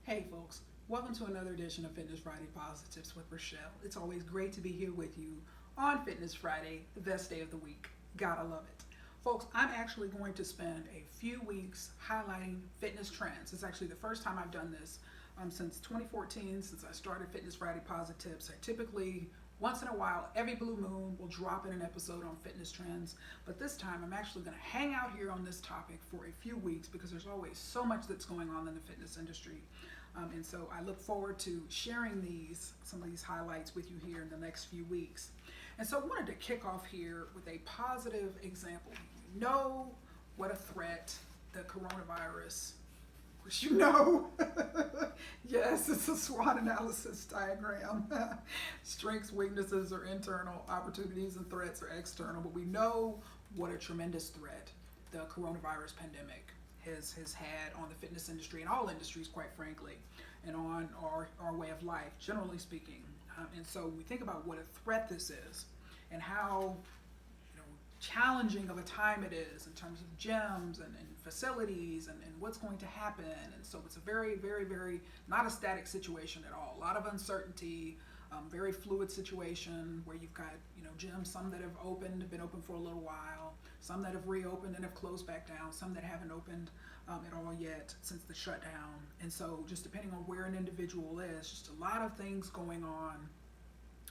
Hey folks, welcome to another edition of Fitness Friday Posi-TIPS with Rachelle. It's always great to be here with you on Fitness Friday, the best day of the week. Gotta love it. Folks, I'm actually going to spend a few weeks highlighting fitness trends. It's actually the first time I've done this since 2014, since I started Fitness Friday Posi-TIPS. I typically, once in a while, every blue moon, will drop in an episode on fitness trends. But this time, I'm actually going to hang out here on this topic for a few weeks because there's always so much that's going on in the fitness industry. And so I look forward to sharing some of these highlights with you here in the next few weeks. And so I wanted to kick off here with a positive example. You know what a threat the coronavirus, which you know, yes, it's a SWOT analysis diagram. Strengths, weaknesses are internal, opportunities and threats are external, but we know what a tremendous threat the coronavirus pandemic has had on the fitness industry and all industries, quite frankly, and on our way of life, generally speaking. And so we think about what a threat this is and how challenging of a time it is in terms of gyms and facilities and what's going to happen. And so it's a very, very, very not a static situation at all. A lot of uncertainty, very fluid situation where you've got gyms, some that have been open for a little while, some that have reopened and have closed back down, some that haven't opened at all yet since the shutdown. And so just depending on where an individual is, just a lot of things going on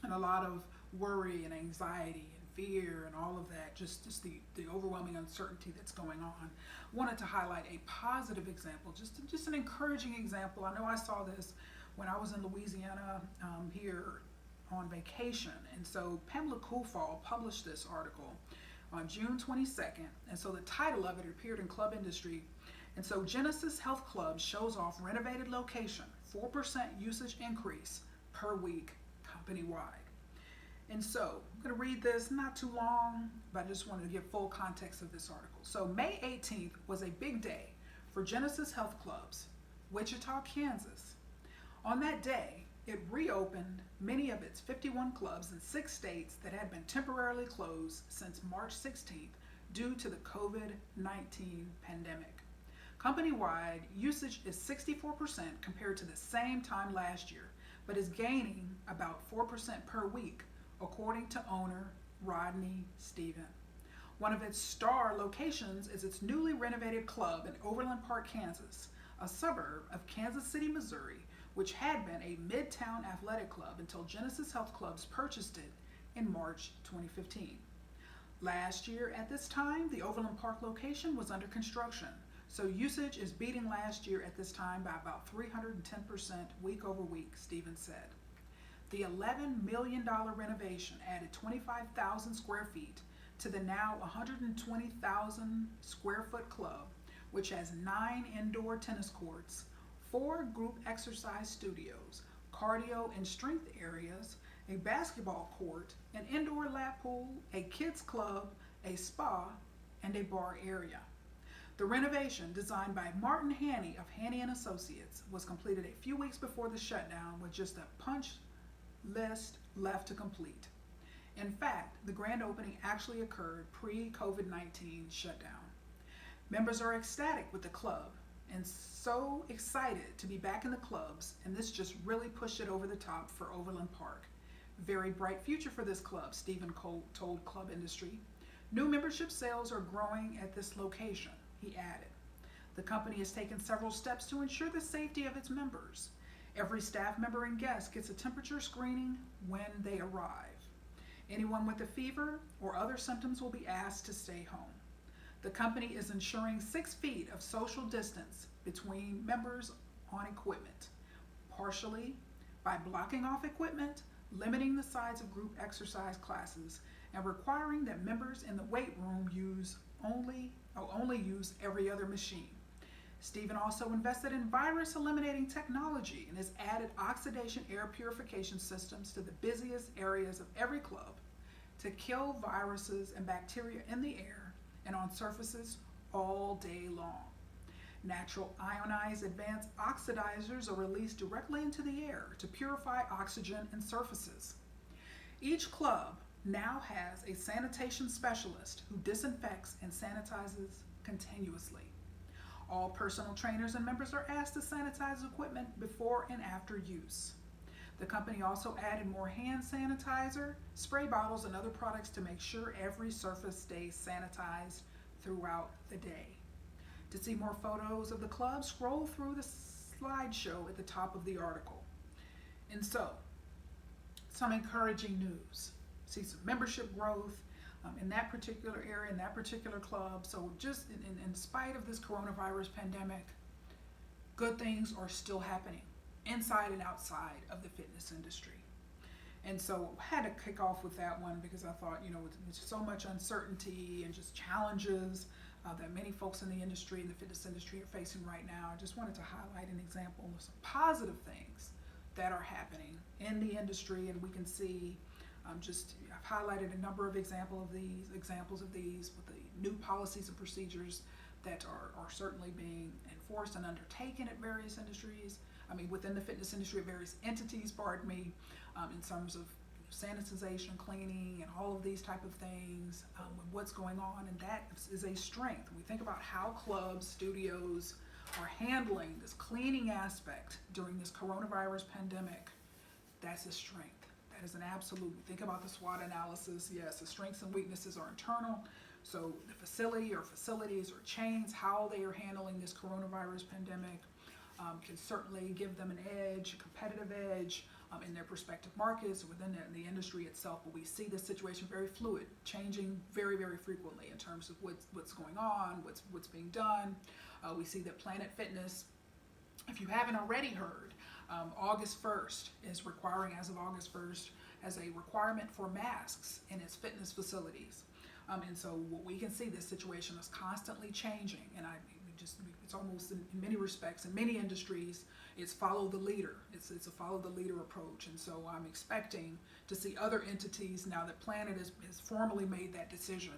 and a lot of worry and anxiety and fear and all of that, just the overwhelming uncertainty that's going on. Wanted to highlight a positive example, just an encouraging example. I know I saw this when I was in Louisiana here on vacation. And so Pamela Kufal published this article on June 22nd. And so the title of it appeared in Club Industry. And so Genesis Health Club shows off renovated location, 4% usage increase per week company-wide. And so I'm going to read this, not too long, but I just wanted to give full context of this article. So May 18th was a big day for Genesis Health Clubs, Wichita, Kansas. On that day, it reopened many of its 51 clubs in 6 states that had been temporarily closed since March 16th due to the COVID-19 pandemic. Company-wide, usage is 64% compared to the same time last year, but is gaining about 4% per week, according to owner Rodney Stephen. One of its star locations is its newly renovated club in Overland Park, Kansas, a suburb of Kansas City, Missouri, which had been a midtown athletic club until Genesis Health Clubs purchased it in March 2015. Last year at this time, the Overland Park location was under construction, so usage is beating last year at this time by about 310% week over week, Stevens said. The $11 million renovation added 25,000 square feet to the now 120,000 square foot club, which has 9 indoor tennis courts, 4 group exercise studios, cardio and strength areas, a basketball court, an indoor lap pool, a kids club, a spa, and a bar area. The renovation, designed by Martin Haney of Haney & Associates, was completed a few weeks before the shutdown with just a punch list left to complete. In fact, the grand opening actually occurred pre-COVID-19 shutdown. Members are ecstatic with the club and so excited to be back in the clubs, and this just really pushed it over the top for Overland Park. Very bright future for this club, Stephen Cole told Club Industry. New membership sales are growing at this location, he added. The company has taken several steps to ensure the safety of its members. Every staff member and guest gets a temperature screening when they arrive. Anyone with a fever or other symptoms will be asked to stay home. The company is ensuring 6 feet of social distance between members on equipment, partially by blocking off equipment, limiting the size of group exercise classes, and requiring that members in the weight room only use every other machine. Stephen also invested in virus eliminating technology and has added oxidation air purification systems to the busiest areas of every club to kill viruses and bacteria in the air and on surfaces all day long. Natural ionized advanced oxidizers are released directly into the air to purify oxygen and surfaces. Each club now has a sanitation specialist who disinfects and sanitizes continuously. All personal trainers and members are asked to sanitize equipment before and after use. The company also added more hand sanitizer, spray bottles, and other products to make sure every surface stays sanitized throughout the day. To see more photos of the club, scroll through the slideshow at the top of the article. And so, some encouraging news. See some membership growth in that particular area, in that particular club. So just in spite of this coronavirus pandemic, good things are still happening inside and outside of the fitness industry. And so I had to kick off with that one because I thought, with so much uncertainty and just challenges that many folks in the industry, in the fitness industry, are facing right now, I just wanted to highlight an example of some positive things that are happening in the industry. And we can see I've highlighted a number of examples of these with the new policies and procedures that are certainly being enforced and undertaken at various industries. Within the fitness industry, at various entities, in terms of sanitization, cleaning, and all of these type of things, what's going on, and that is a strength. We think about how clubs, studios are handling this cleaning aspect during this coronavirus pandemic. That's a strength. That is an absolute. Think about the SWOT analysis. Yes, the strengths and weaknesses are internal. So the facility or facilities or chains, how they are handling this coronavirus pandemic can certainly give them an edge, a competitive edge in their respective markets or within the industry itself. But we see the situation very fluid, changing very, very frequently in terms of what's going on, what's being done. We see that Planet Fitness, if you haven't already heard, August 1st is requiring, as of August 1st, as a requirement for masks in its fitness facilities. And so what we can see, this situation is constantly changing, and it's almost in many respects, in many industries, it's follow the leader. It's a follow the leader approach. And so I'm expecting to see other entities, now that Planet has formally made that decision.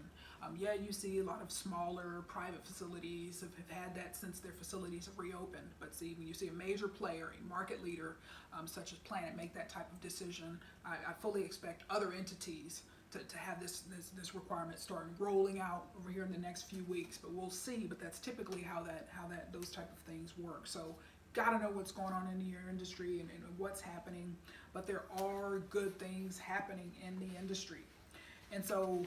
You see a lot of smaller private facilities have had that since their facilities have reopened. But see, when you see a major player, a market leader, such as Planet, make that type of decision, I fully expect other entities to have this requirement start rolling out over here in the next few weeks. But we'll see. But that's typically how those type of things work. So got to know what's going on in your industry and what's happening. But there are good things happening in the industry. And so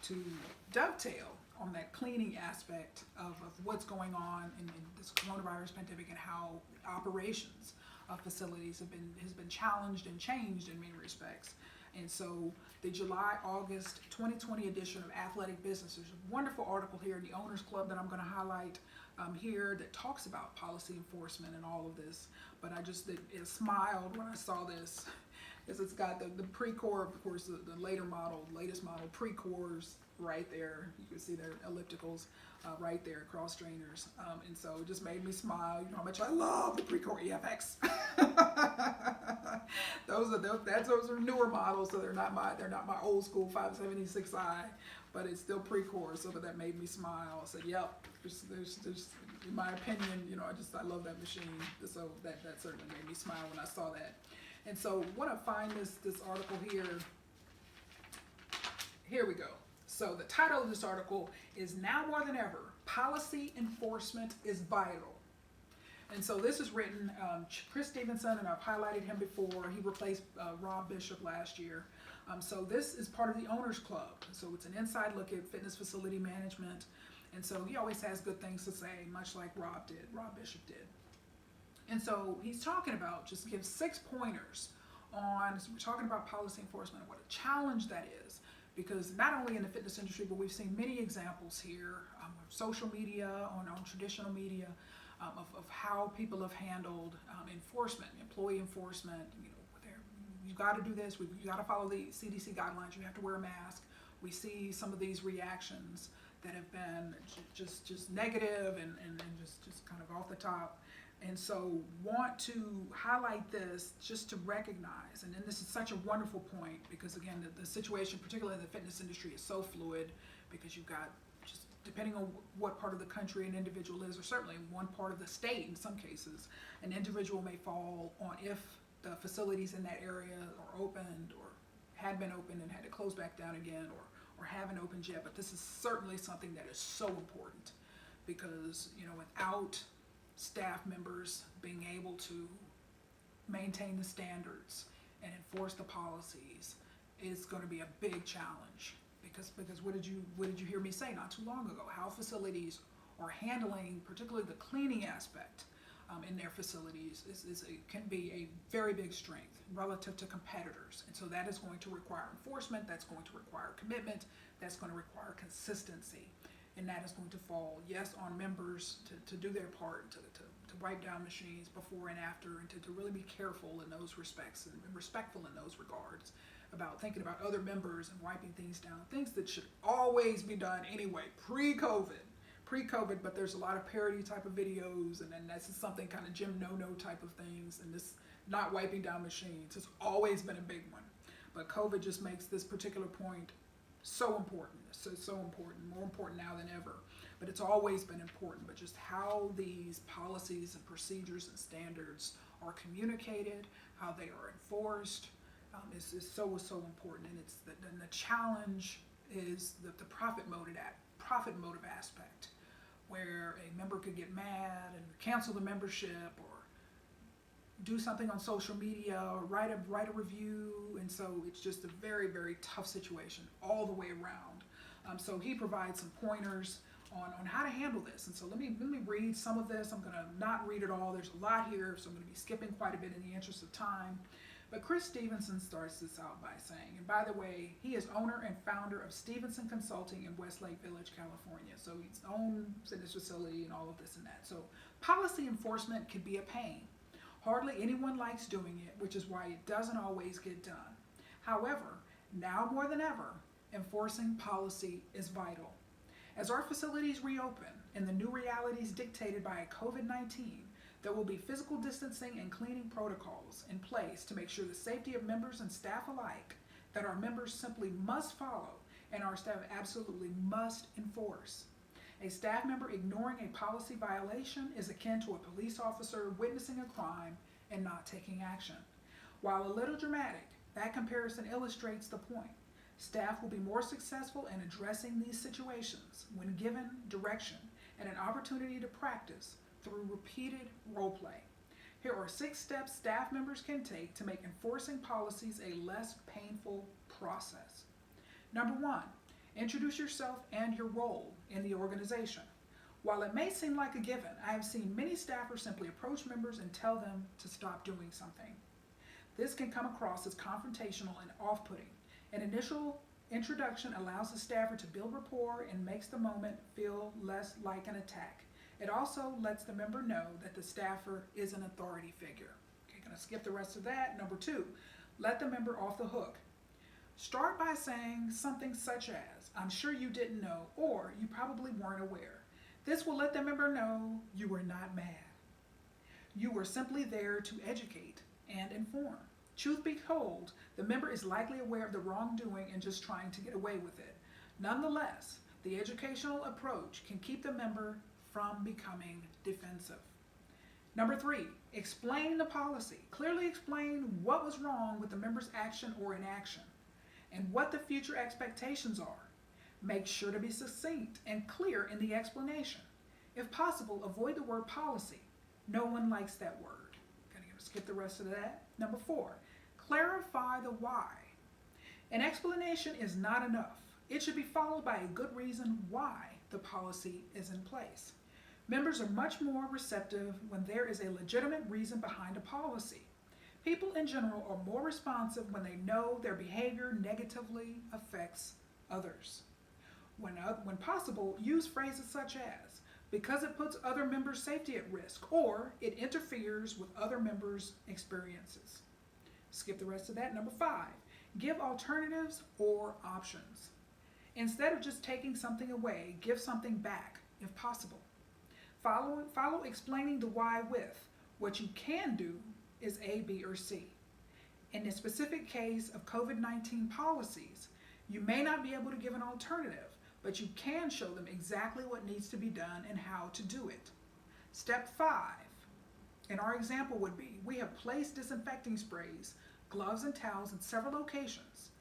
to dovetail on that cleaning aspect of what's going on in this coronavirus pandemic and how operations of facilities has been challenged and changed in many respects. And so the July-August 2020 edition of Athletic Business, there's a wonderful article here in the Owners Club that I'm going to highlight here that talks about policy enforcement and all of this. But it smiled when I saw this, because it's got the Pre-Core, of course, the latest model Pre-Cores right there. You can see their ellipticals right there, cross trainers. And so it just made me smile. You know how much I love the Pre-Core EFX. Those are newer models, so they're not my old school 576i, but it's still Pre-Core, so that made me smile. I said, yep, there's in my opinion, I love that machine. So that certainly made me smile when I saw that. And so when I find this article here we go. So the title of this article is Now More Than Ever, Policy Enforcement is Vital. And so this is written, Chris Stevenson, and I've highlighted him before. He replaced Rob Bishop last year. So this is part of the Owners Club. So it's an inside look at fitness facility management. And so he always has good things to say, much like Rob Bishop did. And so he's talking about, just give 6 pointers on, so we're talking about policy enforcement and what a challenge that is. Because not only in the fitness industry, but we've seen many examples here of social media, on traditional media, of how people have handled enforcement, employee enforcement. You got to do this. You got to follow the CDC guidelines. You have to wear a mask. We see some of these reactions that have been just negative and just kind of off the top. And so want to highlight this just to recognize, and then this is such a wonderful point, because again, the situation, particularly in the fitness industry, is so fluid, because you've got, just depending on what part of the country an individual is, or certainly in one part of the state in some cases, an individual may fall on if the facilities in that area are opened or had been opened and had to close back down again, or haven't opened yet. But this is certainly something that is so important, because, without staff members being able to maintain the standards and enforce the policies, it's going to be a big challenge. Because what did you hear me say not too long ago? How facilities are handling, particularly the cleaning aspect in their facilities, can be a very big strength relative to competitors. And so that is going to require enforcement, that's going to require commitment, that's going to require consistency. And that is going to fall, yes, on members to do their part, to wipe down machines before and after, and to really be careful in those respects and respectful in those regards about thinking about other members and wiping things down, things that should always be done anyway, pre-COVID, but there's a lot of parody type of videos, and then that's something kind of Jim No-No type of things, and this not wiping down machines has always been a big one. But COVID just makes this particular point so important, so important, more important now than ever. But it's always been important, but just how these policies and procedures and standards are communicated, how they are enforced, is so important. And the challenge is the profit motive aspect, where a member could get mad and cancel the membership, or do something on social media, or write a review, and so it's just a very, very tough situation all the way around. So he provides some pointers on how to handle this, and so let me read some of this. I'm going to not read it all. There's a lot here, so I'm going to be skipping quite a bit in the interest of time. But Chris Stevenson starts this out by saying, and by the way, he is owner and founder of Stevenson Consulting in Westlake Village, California. So he's owned fitness facility and all of this and that. So policy enforcement can be a pain. Hardly anyone likes doing it, which is why it doesn't always get done. However, now more than ever, enforcing policy is vital. As our facilities reopen and the new realities dictated by COVID-19, there will be physical distancing and cleaning protocols in place to make sure the safety of members and staff alike that our members simply must follow and our staff absolutely must enforce. A staff member ignoring a policy violation is akin to a police officer witnessing a crime and not taking action. While a little dramatic, that comparison illustrates the point. Staff will be more successful in addressing these situations when given direction and an opportunity to practice through repeated role play. Here are 6 steps staff members can take to make enforcing policies a less painful process. Number 1, introduce yourself and your role in the organization. While it may seem like a given, I have seen many staffers simply approach members and tell them to stop doing something. This can come across as confrontational and off-putting. An initial introduction allows the staffer to build rapport and makes the moment feel less like an attack. It also lets the member know that the staffer is an authority figure. Okay, gonna skip the rest of that. Number 2, let the member off the hook. Start by saying something such as, "I'm sure you didn't know," or "you probably weren't aware." This will let the member know you were not mad. You were simply there to educate and inform. Truth be told, the member is likely aware of the wrongdoing and just trying to get away with it. Nonetheless, the educational approach can keep the member from becoming defensive. Number 3, explain the policy. Clearly explain what was wrong with the member's action or inaction and what the future expectations are. Make sure to be succinct and clear in the explanation. If possible, avoid the word policy. No one likes that word. Gonna skip the rest of that. Number 4, clarify the why. An explanation is not enough. It should be followed by a good reason why the policy is in place. Members are much more receptive when there is a legitimate reason behind a policy. People in general are more responsive when they know their behavior negatively affects others. When possible, use phrases such as, "because it puts other members' safety at risk," or "it interferes with other members' experiences." Skip the rest of that. Number 5, give alternatives or options. Instead of just taking something away, give something back if possible. Follow explaining the why with, "what you can do is A, B, or C." In the specific case of COVID-19 policies, you may not be able to give an alternative, but you can show them exactly what needs to be done and how to do it. Step 5, in our example would be, we have placed disinfecting sprays, gloves, and towels in several locations,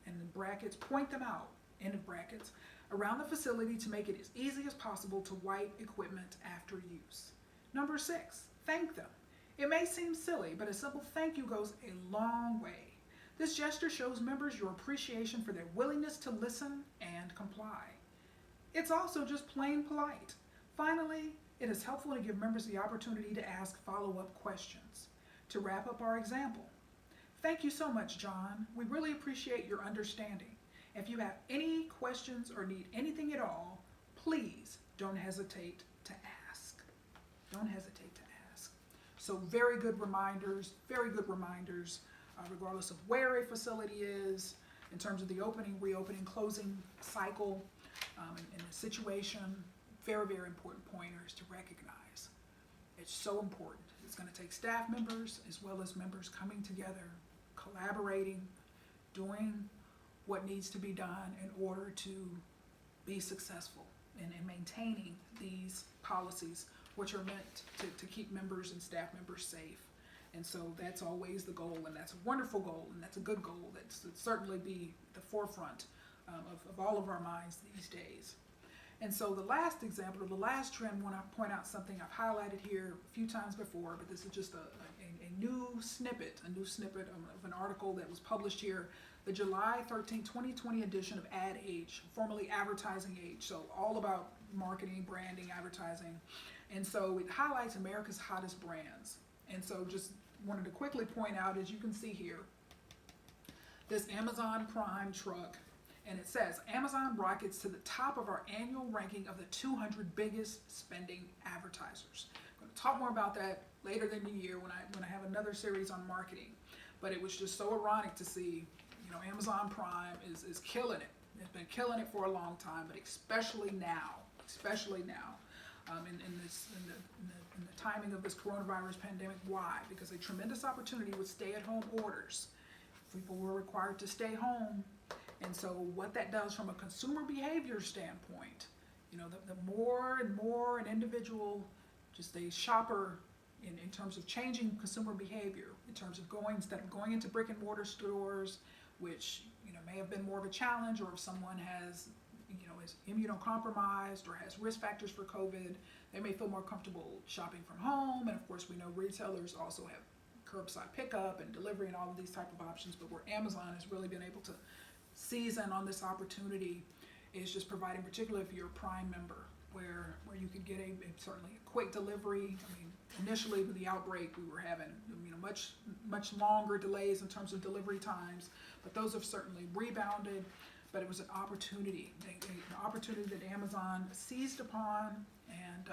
and in brackets, point them out, end of brackets, around the facility to make it as easy as possible to wipe equipment after use. Number 6, thank them. It may seem silly, but a simple thank you goes a long way. This gesture shows members your appreciation for their willingness to listen and comply. It's also just plain polite. Finally, it is helpful to give members the opportunity to ask follow-up questions. To wrap up our example, thank you so much, John. We really appreciate your understanding. If you have any questions or need anything at all, please don't hesitate to ask. Don't hesitate to ask. So very good reminders, regardless of where a facility is, in terms of the opening, reopening, closing cycle, and the situation. Very, very important pointers to recognize. It's so important. It's going to take staff members as well as members coming together, collaborating, doing what needs to be done in order to be successful in maintaining these policies, which are meant to keep members and staff members safe. And so that's always the goal, and that's a wonderful goal, and that's a good goal. That's certainly be the forefront of all of our minds these days. And so the last example, or the last trend, when I point out something I've highlighted here a few times before, but this is just a new snippet of an article that was published here, the July 13, 2020 edition of Ad Age, formerly Advertising Age, so all about marketing, branding, advertising. And so it highlights America's hottest brands. And so just wanted to quickly point out, as you can see here, this Amazon Prime truck. And it says, Amazon rockets to the top of our annual ranking of the 200 biggest spending advertisers. I'm going to talk more about that later in the year when I have another series on marketing. But it was just so ironic to see, Amazon Prime is killing it. It's been killing it for a long time, but especially now, in the timing of this coronavirus pandemic. Why? Because a tremendous opportunity with stay-at-home orders. People were required to stay home. And so what that does from a consumer behavior standpoint, the more and more an individual, just a shopper in terms of changing consumer behavior, in terms of instead of going into brick and mortar stores, which may have been more of a challenge, or if someone has, is immunocompromised or has risk factors for COVID, they may feel more comfortable shopping from home. And of course, we know retailers also have curbside pickup and delivery and all of these type of options, but where Amazon has really been able to seize in on this opportunity is just providing, particularly if you're a Prime member, where you could get certainly a quick delivery. I mean, initially with the outbreak, we were having much longer delays in terms of delivery times, but those have certainly rebounded. But it was an opportunity, an opportunity that Amazon seized upon and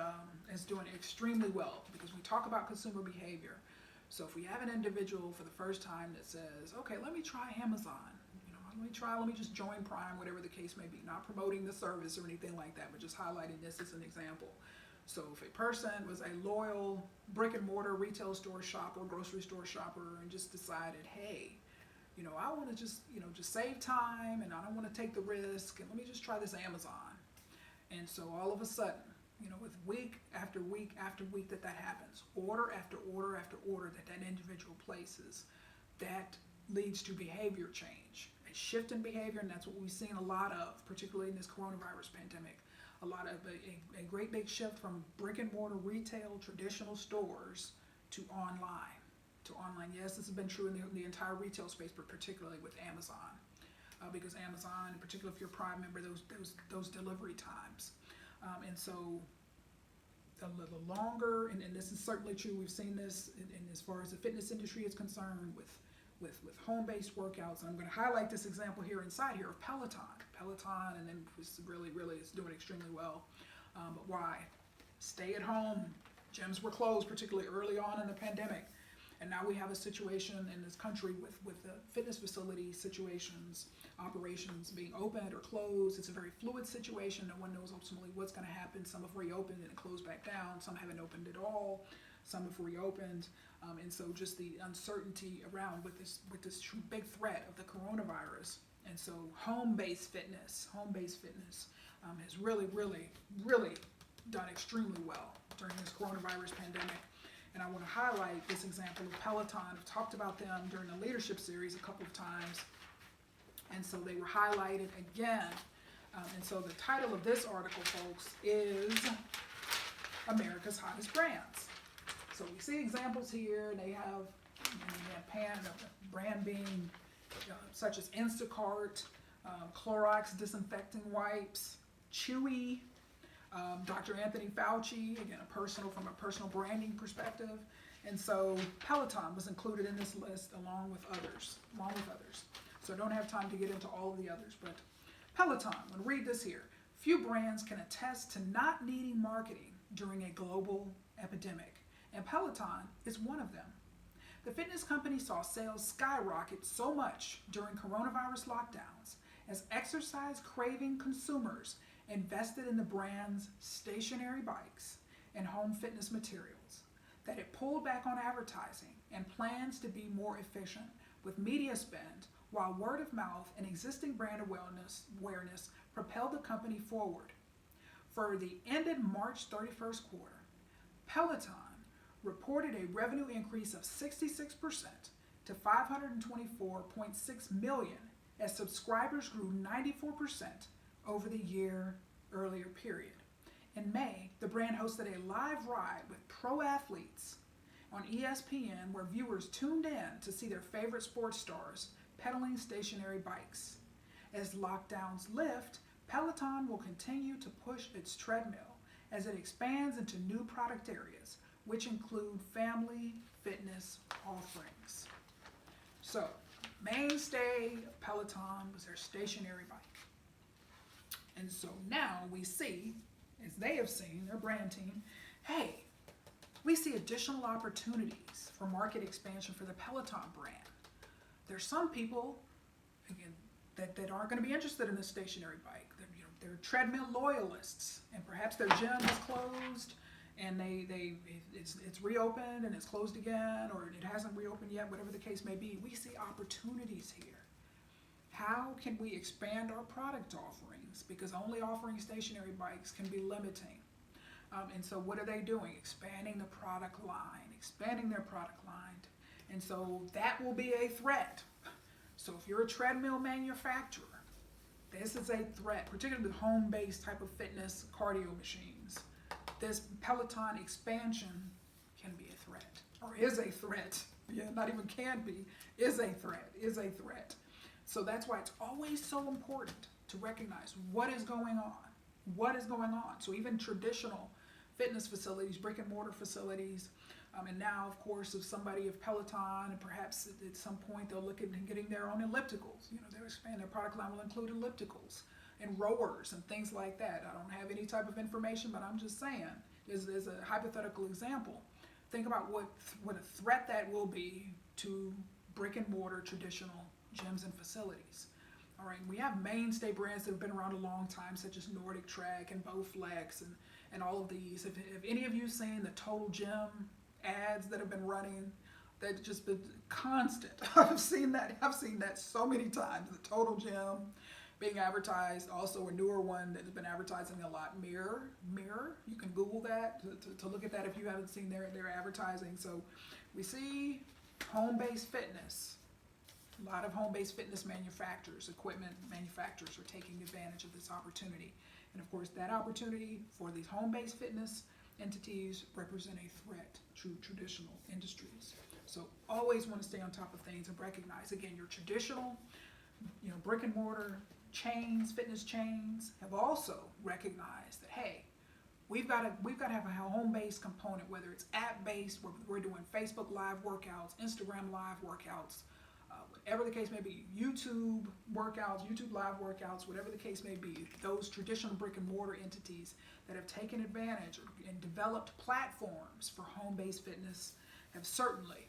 is doing extremely well, because we talk about consumer behavior. So if we have an individual for the first time that says, okay, let me try Amazon, let me just join Prime, whatever the case may be, not promoting the service or anything like that, but just highlighting this as an example. So if a person was a loyal brick and mortar retail store shopper, grocery store shopper, and just decided, hey, I want to just save time, and I don't want to take the risk, and let me just try this Amazon. And so all of a sudden, with week after week after week that happens, order after order after order that individual places, that leads to behavior change, a shift in behavior, and that's what we've seen a lot of, particularly in this coronavirus pandemic. A lot of a great big shift from brick and mortar retail traditional stores to online. Yes, this has been true in the entire retail space, but particularly with Amazon, because Amazon, in particular if you're a Prime member, those delivery times, and so the longer, and this is certainly true. We've seen this in as far as the fitness industry is concerned with home-based workouts. And I'm going to highlight this example here inside here of Peloton, and then this really is doing extremely well. But why? Stay at home. Gyms were closed, particularly early on in the pandemic. And now we have a situation in this country with the fitness facility situations, operations being opened or closed. It's a very fluid situation. No one knows ultimately what's going to happen. Some have reopened and closed back down. Some haven't opened at all. Some have reopened. And so just the uncertainty around with this big threat of the coronavirus. And so home-based fitness has really done extremely well during this coronavirus pandemic. And I want to highlight this example of Peloton. I've talked about them during the leadership series a couple of times. And so they were highlighted again And so the title of this article, folks, is America's Hottest Brands. So we see examples here. They have brand being such as Instacart, Clorox disinfecting wipes, Chewy, Dr. Anthony Fauci, again, from a personal branding perspective. And so Peloton was included in this list along with others. So I don't have time to get into all of the others, but Peloton, I'm going to read this here. Few brands can attest to not needing marketing during a global epidemic, and Peloton is one of them. The fitness company saw sales skyrocket so much during coronavirus lockdowns as exercise-craving consumers invested in the brand's stationary bikes and home fitness materials that it pulled back on advertising and plans to be more efficient with media spend, while word of mouth and existing brand awareness propelled the company forward. For the ended March 31st quarter, Peloton reported a revenue increase of 66% to $524.6 million as subscribers grew 94% over the year earlier period. In May, the brand hosted a live ride with pro athletes on ESPN where viewers tuned in to see their favorite sports stars pedaling stationary bikes. As lockdowns lift, Peloton will continue to push its treadmill as it expands into new product areas, which include family fitness offerings. So, mainstay of Peloton was their stationary bike. And so now we see, as they have seen, their brand team, hey, we see additional opportunities for market expansion for the Peloton brand. There's some people, again, that aren't going to be interested in this stationary bike. They're treadmill loyalists, and perhaps their gym is closed, and it's reopened and it's closed again, or it hasn't reopened yet, whatever the case may be. We see opportunities here. How can we expand our product offerings? Because only offering stationary bikes can be limiting. And so what are they doing? Expanding their product line. And so that will be a threat. So if you're a treadmill manufacturer, this is a threat, particularly with home-based type of fitness cardio machines. This Peloton expansion can be a threat, or is a threat. Yeah, not even can be, is a threat. So that's why it's always so important to recognize what is going on. So even traditional fitness facilities, brick and mortar facilities, and now, of course, if somebody of Peloton, and perhaps at some point they'll look at getting their own ellipticals. They'll expand their product line will include ellipticals and rowers and things like that. I don't have any type of information, but I'm just saying, as a hypothetical example, think about what a threat that will be to brick and mortar traditional gyms and facilities. All right, we have mainstay brands that have been around a long time, such as Nordic Trek and Bowflex and all of these. Have any of you seen the Total Gym ads that have been running? They've just been constant. I've seen that so many times. The Total Gym being advertised. Also a newer one that has been advertising a lot, Mirror. You can Google that to look at that if you haven't seen their advertising. So we see home-based fitness. A lot of home-based fitness manufacturers, equipment manufacturers are taking advantage of this opportunity. And of course, that opportunity for these home-based fitness entities represent a threat to traditional industries. So always want to stay on top of things and recognize, again, your traditional, brick and mortar chains, fitness chains have also recognized that, hey, we've got to have a home-based component, whether it's app-based, where we're doing Facebook Live workouts, Instagram Live workouts, whatever the case may be, YouTube workouts, YouTube Live workouts, whatever the case may be. Those traditional brick and mortar entities that have taken advantage and developed platforms for home-based fitness have certainly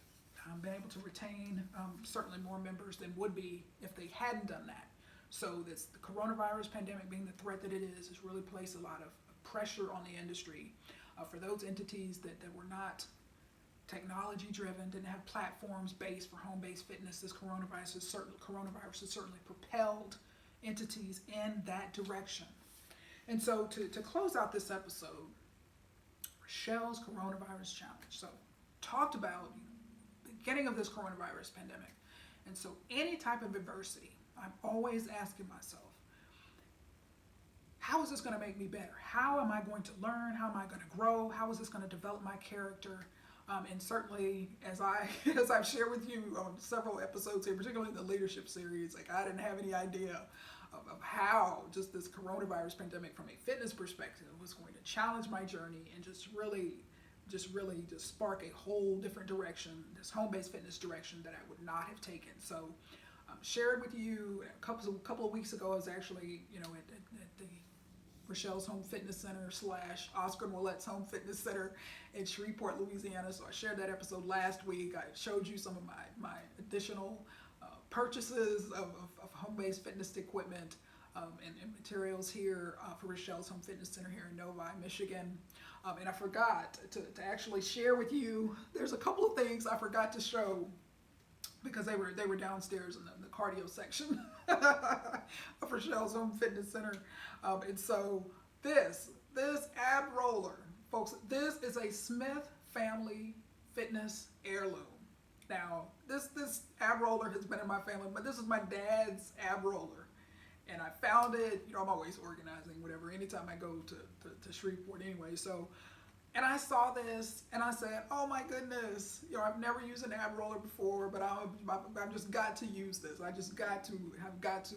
been able to retain certainly more members than would be if they hadn't done that. So the coronavirus pandemic being the threat that it is has really placed a lot of pressure on the industry for those entities that were not technology driven, didn't have platforms based for home-based fitness. This coronavirus has certainly propelled entities in that direction. And so to close out this episode, Rachelle's coronavirus challenge. So talked about the beginning of this coronavirus pandemic. And so any type of adversity, I'm always asking myself, how is this going to make me better? How am I going to learn? How am I going to grow? How is this going to develop my character? And certainly, as I've shared with you on several episodes here, particularly in the leadership series, like I didn't have any idea of how just this coronavirus pandemic, from a fitness perspective, was going to challenge my journey and just really spark a whole different direction, this home-based fitness direction that I would not have taken. So, shared with you a couple of weeks ago. I was actually, at the Rachelle's Home Fitness Center / Oscar and Willette's Home Fitness Center in Shreveport, Louisiana. So I shared that episode last week. I showed you some of my additional purchases of home-based fitness equipment and materials here for Rachelle's Home Fitness Center here in Novi-Michigan. And I forgot to actually share with you, there's a couple of things I forgot to show because they were downstairs in the cardio section of Rachelle's Home Fitness Center. And so this ab roller, folks, this is a Smith family fitness heirloom. Now, this ab roller has been in my family, but this is my dad's ab roller. And I found it, I'm always organizing, whatever, anytime I go to Shreveport anyway. So, and I saw this and I said, oh my goodness, I've never used an ab roller before, but I've just got to use this. I just have got to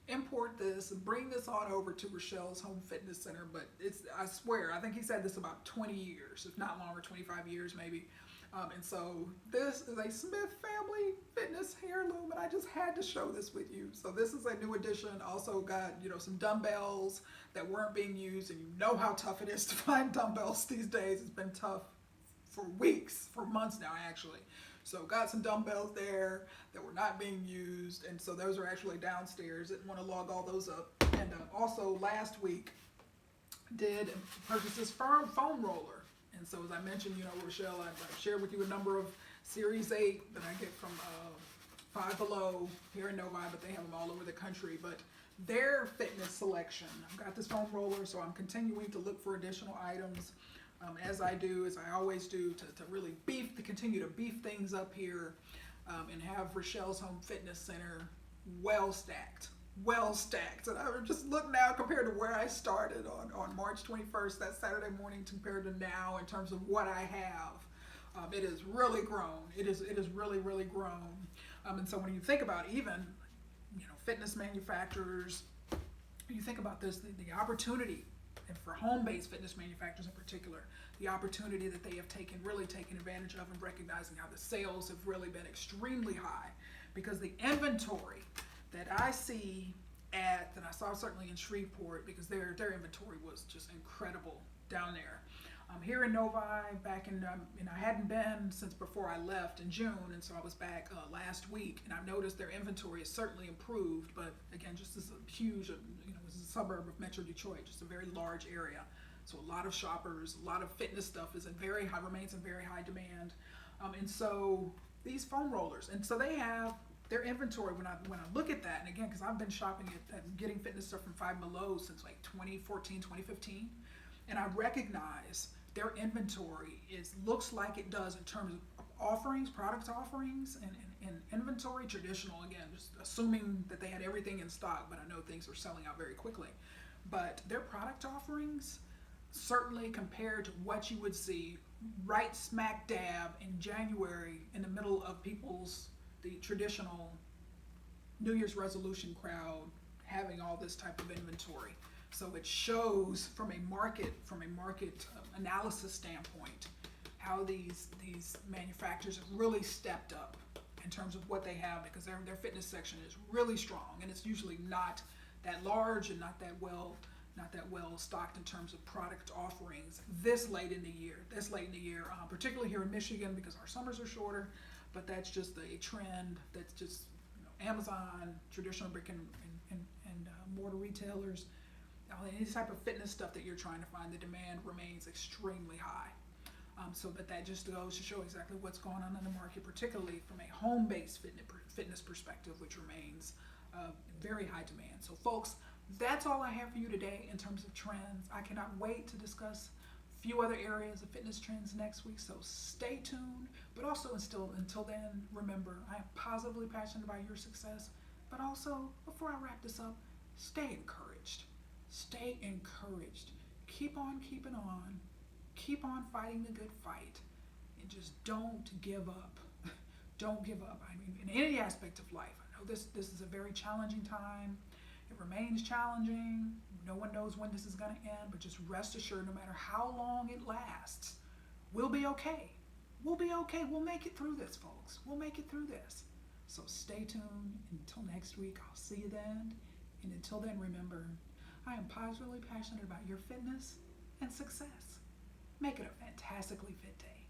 import this and bring this on over to Rachelle's Home Fitness Center. But I swear, I think he said this about 20 years, if not longer, 25 years maybe. And so this is a Smith family fitness heirloom, and I just had to show this with you. So this is a new addition. Also got, some dumbbells that weren't being used, and you know how tough it is to find dumbbells these days. It's been tough for weeks, for months now actually. So got some dumbbells there that were not being used, and so those are actually downstairs. Didn't want to log all those up. And also last week did purchase this foam roller. And so as I mentioned, Rochelle, I've shared with you a number of Series 8 that I get from Five Below here in Novi, but they have them all over the country. But their fitness selection, I've got this foam roller, so I'm continuing to look for additional items as I always do, to really continue to beef things up here and have Rachelle's Home Fitness Center well stacked. And I just look now compared to where I started on March 21st, that Saturday morning, compared to now in terms of what I have. It has really grown. It is really, really grown. And so when you think about even, fitness manufacturers, you think about this, the opportunity, and for home-based fitness manufacturers in particular, the opportunity that they have really taken advantage of, and recognizing how the sales have really been extremely high, because the inventory that I see that I saw certainly in Shreveport, because their inventory was just incredible down there. Here in Novi, back in, I hadn't been since before I left in June, and so I was back last week, and I've noticed their inventory has certainly improved, but again, just as a huge, this is a suburb of Metro Detroit, just a very large area. So a lot of shoppers, a lot of fitness stuff remains in very high demand. And so these foam rollers, and so they have their inventory, when I look at that, and again, because I've been shopping at getting fitness stuff from Five Below since like 2014, 2015, and I recognize their inventory looks like it does in terms of offerings, product offerings, and inventory, traditional, again, just assuming that they had everything in stock, but I know things are selling out very quickly. But their product offerings, certainly compared to what you would see right smack dab in January, in the middle of the traditional New Year's resolution crowd, having all this type of inventory. So it shows from a market analysis standpoint how these manufacturers have really stepped up in terms of what they have, because their fitness section is really strong, and it's usually not that large and not that well stocked in terms of product offerings this late in the year, particularly here in Michigan, because our summers are shorter. But that's just a trend. That's just Amazon, traditional brick and mortar retailers, any type of fitness stuff that you're trying to find, the demand remains extremely high. So that just goes to show exactly what's going on in the market, particularly from a home-based fitness perspective, which remains very high demand. So folks, that's all I have for you today in terms of trends. I cannot wait to discuss a few other areas of fitness trends next week, so stay tuned. But also until then, remember, I am positively passionate about your success, but also, before I wrap this up, stay encouraged. Stay encouraged. Keep on keeping on. Keep on fighting the good fight. And just don't give up. Don't give up. I mean, in any aspect of life. I know this is a very challenging time. It remains challenging. No one knows when this is going to end, but just rest assured, no matter how long it lasts, we'll be okay. We'll be okay. We'll make it through this, folks. We'll make it through this. So stay tuned. Until next week, I'll see you then. And until then, remember, I am positively passionate about your fitness and success. Make it a fantastically fit day.